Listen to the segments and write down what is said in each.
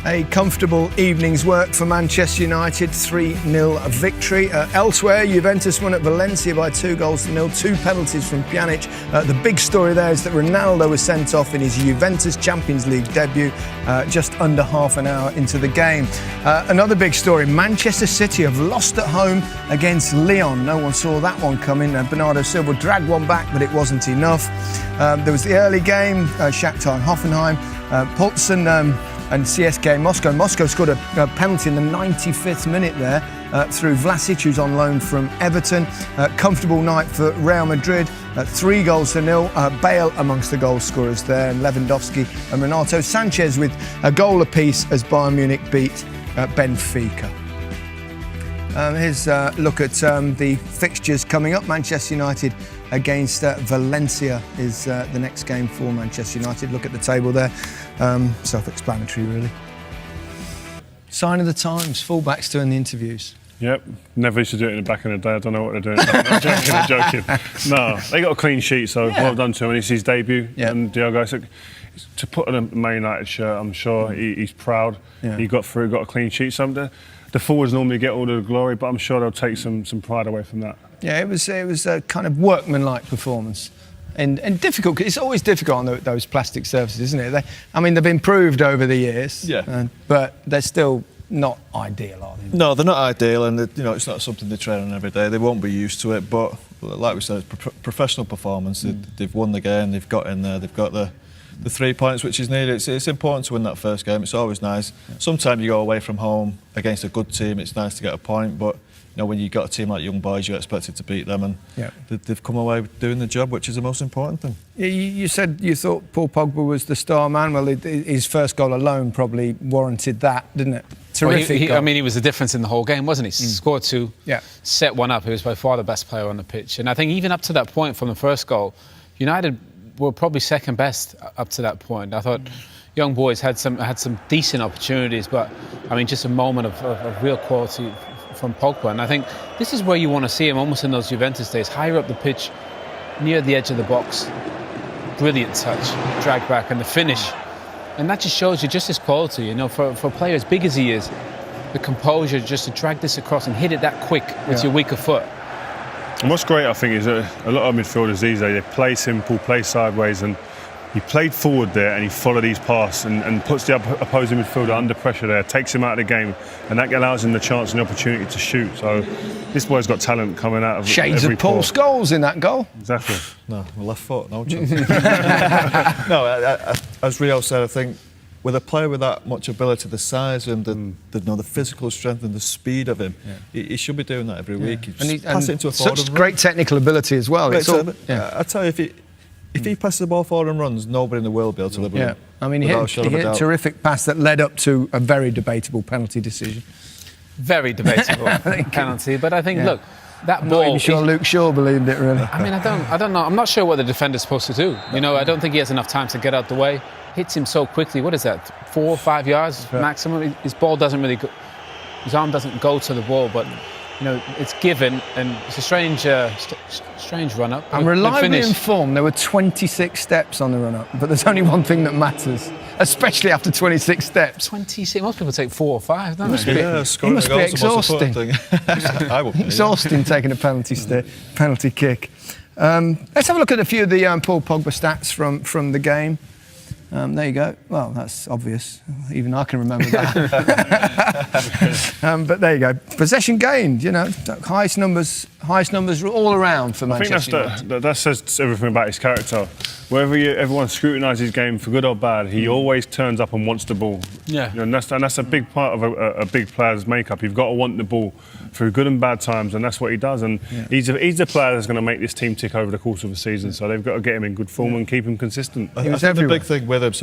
A comfortable evening's work for Manchester United, 3-0 victory. Elsewhere, Juventus won at Valencia by 2-0, 2 penalties from Pjanic. The big story there is that Ronaldo was sent off in his Juventus Champions League debut just under half an hour into the game. Another big story, Manchester City have lost at home against Lyon. No one saw that one coming. Bernardo Silva dragged one back, but it wasn't enough. There was the early game, Shakhtar and Hoffenheim. Poulsen and CSKA Moscow. Moscow scored a penalty in the 95th minute there through Vlasic, who's on loan from Everton. Comfortable night for Real Madrid, 3-0. Bale amongst the goal scorers there, and Lewandowski and Renato Sanchez with a goal apiece as Bayern Munich beat Benfica. Here's a look at the fixtures coming up. Manchester United against Valencia is the next game for Manchester United. Look at the table there. Self-explanatory, really. Sign of the times, fullbacks doing the interviews. Yep, never used to do it in the back in the day. I don't know what they're doing. I'm joking. No, they got a clean sheet, so well done to him. And it's his debut. Yep. And Diogo, to put on a Man United shirt, I'm sure he's proud. Yeah. He got through, got a clean sheet. The forwards normally get all the glory, but I'm sure they'll take some pride away from that. Yeah, it was a kind of workmanlike performance. And difficult, it's always difficult on those plastic surfaces, isn't it? They've improved over the years, but they're still not ideal, are they? No, they're not ideal, and it's not something they train on every day. They won't be used to it, but like we said, it's professional performance. They've won the game, they've got in there, they've got the 3 points which is needed. It's important to win that first game. It's always nice. Sometimes you go away from home against a good team, it's nice to get a point, but when you've got a team like Young Boys, you're expected to beat them, and they've come away doing the job, which is the most important thing. You said you thought Paul Pogba was the star man. Well, his first goal alone probably warranted that, didn't it? Terrific goal. He was the difference in the whole game, wasn't he? Scored 2, set 1 up. He was by far the best player on the pitch. And I think even up to that point from the first goal, United were probably second best up to that point. I thought Young Boys had some decent opportunities, but just a moment of real quality from Pogba. And I think this is where you want to see him, almost in those Juventus days, higher up the pitch, near the edge of the box. Brilliant touch, drag back, and the finish. And that just shows you just his quality, for a player as big as he is, the composure just to drag this across and hit it that quick with your weaker foot. And what's great, I think, is that a lot of midfielders these days, they play simple, play sideways, and he played forward there and he followed his pass and puts the opposing midfielder under pressure there, takes him out of the game, and that allows him the chance and the opportunity to shoot. So this boy's got talent coming out of shades every of Paul Scholes in that goal. Exactly. No, left foot, no chance. No, as Rio said, I think with a player with that much ability, the size of him, the physical strength and the speed of him, he should be doing that every week. And pass it into a forward such great technical ability as well. I tell you, if he passes the ball forward and runs, nobody in the world will be able to live with him. He hit a terrific pass that led up to a very debatable penalty decision. Very debatable penalty, but I think, look, that ball... Not even sure Luke Shaw believed it, really. I don't know. I'm not sure what the defender's supposed to do. I don't think he has enough time to get out the way. Hits him so quickly. What is that? 4 or 5 yards maximum? His ball doesn't really go... His arm doesn't go to the ball, but... it's given, and it's a strange run-up. I'm reliably informed there were 26 steps on the run-up, but there's only one thing that matters, especially after 26 steps. 26? Most people take 4 or 5, don't they? It must be exhausting. I would Exhausting taking a penalty kick. Let's have a look at a few of the Paul Pogba stats from the game. There you go. Well, that's obvious. Even I can remember that. But there you go. Possession gained. Highest numbers all around for Manchester United. I think that says everything about his character. Wherever everyone scrutinises his game for good or bad, he always turns up and wants the ball. Yeah. And that's a big part of a big player's makeup. You've got to want the ball through good and bad times, and that's what he does. And he's the player that's going to make this team tick over the course of the season. So they've got to get him in good form and keep him consistent. I think the big thing with him,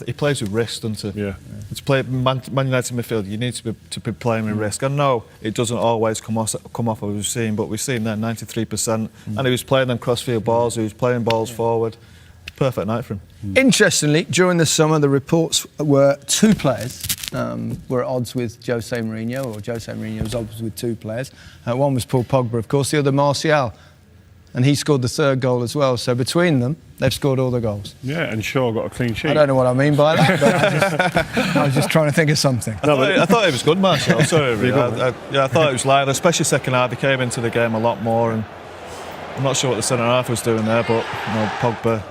he plays with risk, doesn't he? Yeah. To play Man United midfield, you need to be playing with risk. I know it doesn't always come off as we've seen, but we've seen that 93%, and he was playing them crossfield balls. He was playing balls forward. Perfect night for him. Interestingly, during the summer, the reports were 2 players were at odds with Jose Mourinho, or Jose Mourinho was at odds with 2 players. One was Paul Pogba, of course, the other Martial. and he scored the third goal as well. So between them, they've scored all the goals. Yeah, and Shaw got a clean sheet. I don't know what I mean by that, but I was just trying to think of something. I thought it was good, Martial. Sorry, I thought it was lively, especially second half. He came into the game a lot more, and I'm not sure what the centre half was doing there, but Pogba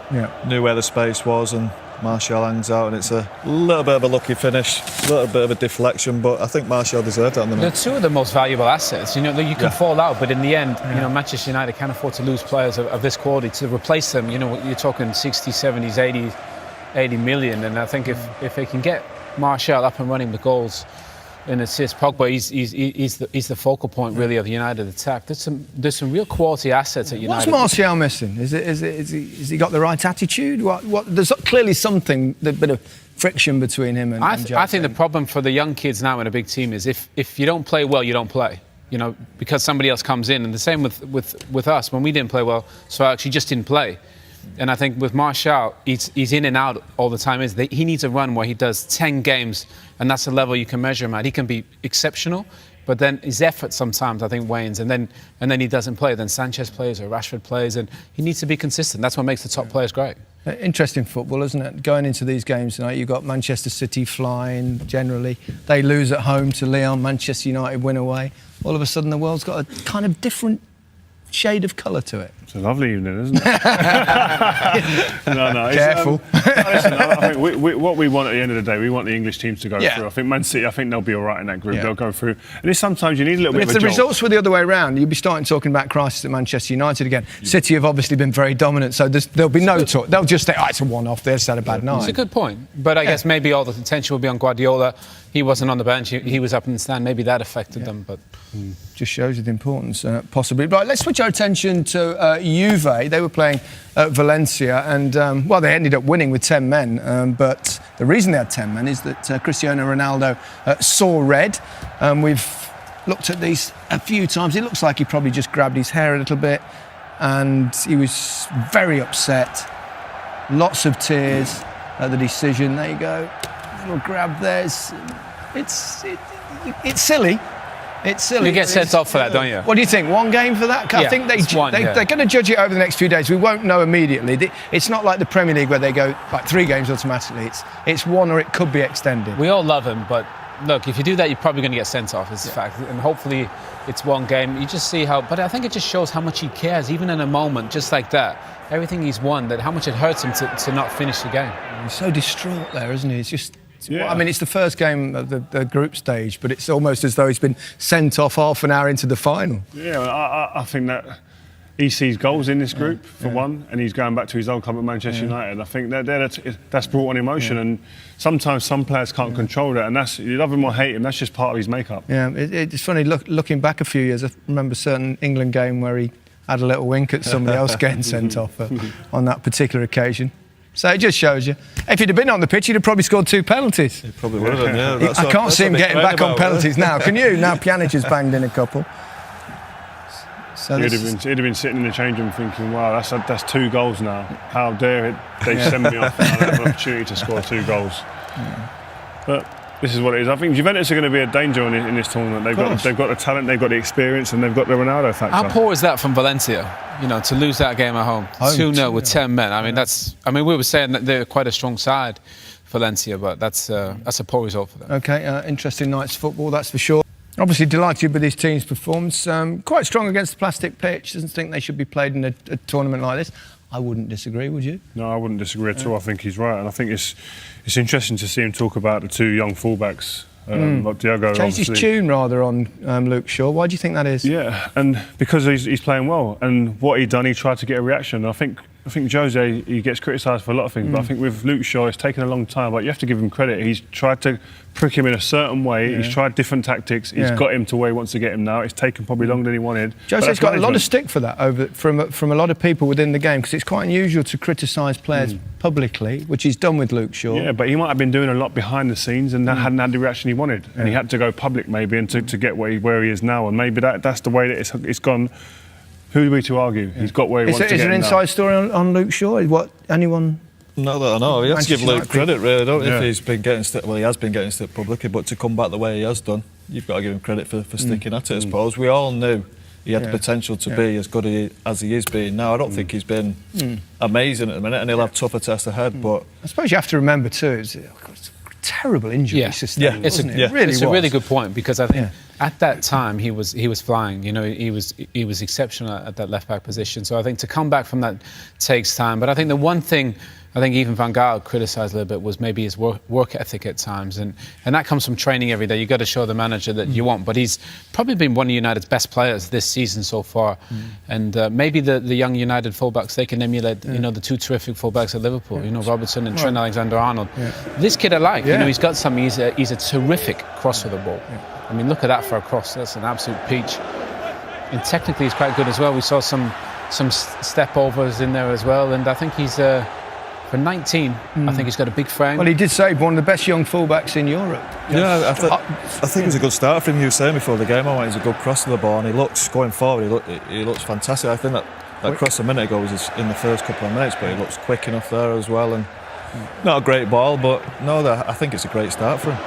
knew where the space was, and Martial hangs out, and it's a little bit of a lucky finish, a little bit of a deflection, but I think Martial deserved it on the night. They're two of the most valuable assets. You know, you can fall out, but in the end, you know, Manchester United can't afford to lose players of this quality to replace them. You know, you're talking 60, 70s, 80 million, and I think if they can get Martial up and running with goals and assists, Pogba, he's the focal point really of the United attack. There's some real quality assets at United. What's Martial missing? Has he got the right attitude? There's clearly something, a bit of friction between him and I think the problem for the young kids now in a big team is if you don't play well, you don't play. You know, because somebody else comes in, and the same with us when we didn't play well. So I actually just didn't play. And I think with Martial, he's in and out all the time. He needs a run where he does 10 games, and that's the level you can measure him at. He can be exceptional, but then his effort sometimes, I think, wanes, and then he doesn't play. Then Sanchez plays or Rashford plays, and he needs to be consistent. That's what makes the top players great. Interesting football, isn't it? Going into these games tonight, you've got Manchester City flying generally. They lose at home to Lyon, Manchester United win away. All of a sudden, the world's got a kind of different shade of colour to it. It's a lovely evening, isn't it? No. Careful. Listen, I think what we want at the end of the day, we want the English teams to go through. I think Man City, they'll be all right in that group. They'll go through. And it's sometimes you need a little bit of a If the jolt. results were the other way around, you'd be starting talking about crisis at Manchester United again. City have obviously been very dominant, so there'll be no talk. They'll just say, it's a one-off, they just had a bad night. It's a good point. But I guess maybe all the attention will be on Guardiola. He wasn't on the bench. He was up in the stand. Maybe that affected them. But just shows you the importance, possibly. Right, let's switch our attention to Juve. They were playing at Valencia, and they ended up winning with 10 men. But the reason they had 10 men is that Cristiano Ronaldo saw red. We've looked at these a few times. It looks like he probably just grabbed his hair a little bit, and he was very upset. Lots of tears at the decision. There you go. Little grab there. It's silly. It's silly. You get sent off for that, don't you? What do you think? One game for that? I think they're going to judge it over the next few days. We won't know immediately. It's not like the Premier League where they go like 3 games automatically. It's one, or it could be extended. We all love him, but look, if you do that, you're probably going to get sent off. It's a fact, and hopefully it's one game. You just see how. But I think it just shows how much he cares, even in a moment just like that. Everything he's won, that how much it hurts him to not finish the game. He's so distraught there, isn't he? It's just. I mean, it's the first game of the group stage, but it's almost as though he's been sent off half an hour into the final. Yeah, I think that he sees goals in this group, for one, and he's going back to his old club at Manchester United. I think that's brought on emotion, and sometimes some players can't control that, and that's, you love him or hate him, that's just part of his makeup. Yeah, it's funny, looking back a few years, I remember a certain England game where he had a little wink at somebody else getting sent off on that particular occasion. So it just shows you. If he'd have been on the pitch, he'd have probably scored 2 penalties. He probably would have done, yeah. I can't see him getting back on penalties now. Can you? Now Pjanic has banged in a couple. So he'd have been sitting in the change room thinking, wow, that's 2 goals now. How dare they send me off and I have an opportunity to score 2 goals. But this is what it is. I think Juventus are going to be a danger in this tournament. They've got the talent, they've got the experience, and they've got the Ronaldo factor. How poor is that from Valencia? You know, to lose that game at home 2-0 with 10 men. I mean, we were saying that they're quite a strong side, Valencia, but that's a poor result for them. Okay, interesting night's football, that's for sure. Obviously delighted with this team's performance. Quite strong against the plastic pitch. Doesn't think they should be played in a tournament like this. I wouldn't disagree, would you? No, I wouldn't disagree at all. I think he's right, and I think it's interesting to see him talk about the 2 young fullbacks. Like Diogo, changed his tune rather on Luke Shaw. Why do you think that is? Yeah, and because he's playing well, and what he done, he tried to get a reaction. I think Jose, he gets criticised for a lot of things, but I think with Luke Shaw, it's taken a long time. But you have to give him credit. He's tried to prick him in a certain way. He's tried different tactics. He's got him to where he wants to get him now. It's taken probably longer than he wanted. Jose's got a lot of stick for that from a lot of people within the game, because it's quite unusual to criticise players publicly, which he's done with Luke Shaw. Yeah, but he might have been doing a lot behind the scenes and hadn't had the reaction he wanted, and he had to go public maybe and to get where he is now, and maybe that's the way that it's gone. Who are we to argue? He's got where he wants to get. Is there an inside story on Luke Shaw? Anyone? Not that I know. You have to give Luke credit, really, don't you? If he's been getting stick, well, he has been getting stick publicly, but to come back the way he has done, you've got to give him credit for sticking at it, I suppose. We all knew he had the potential to be as good as he is being now. I don't think he's been amazing at the minute, and he'll have tougher tests ahead. But I suppose you have to remember too, it's a terrible injury system. It's a really good point, because I think at that time he was flying. You know, he was exceptional at that left back position. So I think to come back from that takes time. But I think the one thing I think even Van Gaal criticised a little bit was maybe his work ethic at times, and that comes from training every day. You've got to show the manager that you want. But he's probably been one of United's best players this season so far, and maybe the young United fullbacks, they can emulate you know, the two terrific fullbacks at Liverpool. You know, Robertson and Trent Alexander-Arnold. This kid I like. You know, he's got something. He's a terrific crosser of the ball. I mean, look at that for a cross. That's an absolute peach. And technically, he's quite good as well. We saw some step overs in there as well, and I think he's. For 19, I think he's got a big frame. Well, he did say one of the best young fullbacks in Europe. Yeah, I think it's a good start for him. You were saying before the game, I want he's a good cross to the ball, and he looks going forward. He looks fantastic. I think that cross a minute ago was in the first couple of minutes, but he looks quick enough there as well. And not a great ball, but no, I think it's a great start for him.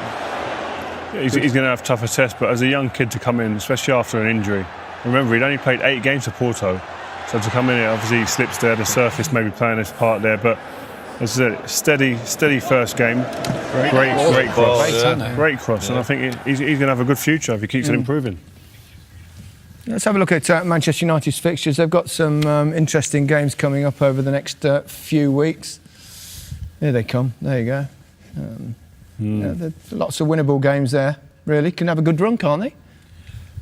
Yeah, he's going to have tougher tests, but as a young kid to come in, especially after an injury, remember he'd only played 8 games for Porto, so to come in here, obviously he slips there. The surface maybe playing his part there, but. As I said, steady first game. Great cross. Great cross, and I think he's going to have a good future if he keeps it improving. Let's have a look at Manchester United's fixtures. They've got some interesting games coming up over the next few weeks. Here they come. There you go. There's lots of winnable games there. Really, can have a good run, can't they?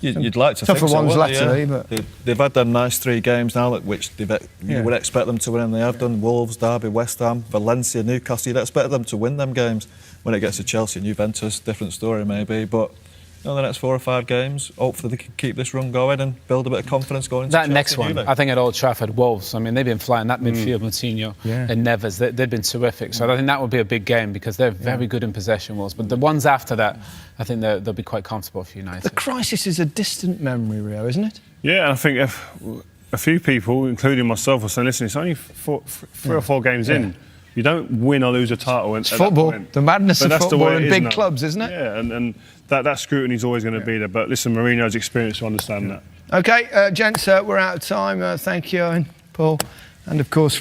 You'd like to tougher think so, ones latterly, but they've had them nice 3 games now, which you would expect them to win, and they have done. Wolves, Derby, West Ham, Valencia, Newcastle. You'd expect them to win them games. When it gets to Chelsea and Juventus, different story maybe, but. The next 4 or 5 games, hopefully they can keep this run going and build a bit of confidence going into that Chelsea next one. I think at Old Trafford, Wolves. I mean, they've been flying that midfield, Moutinho and Neves. They've been terrific. So I think that would be a big game because they're very good in possession, Wolves. But the ones after that, I think they'll be quite comfortable for United. The crisis is a distant memory, Rio, isn't it? Yeah, I think a few people, including myself, are saying, listen, it's only 3 or 4 games in. You don't win or lose a title. It's football. The madness of football in big clubs, isn't it? Yeah, and that scrutiny is always going to be there. But listen, Mourinho's experience to understand that. OK, gents, we're out of time. Thank you, Owen, Paul, and of course...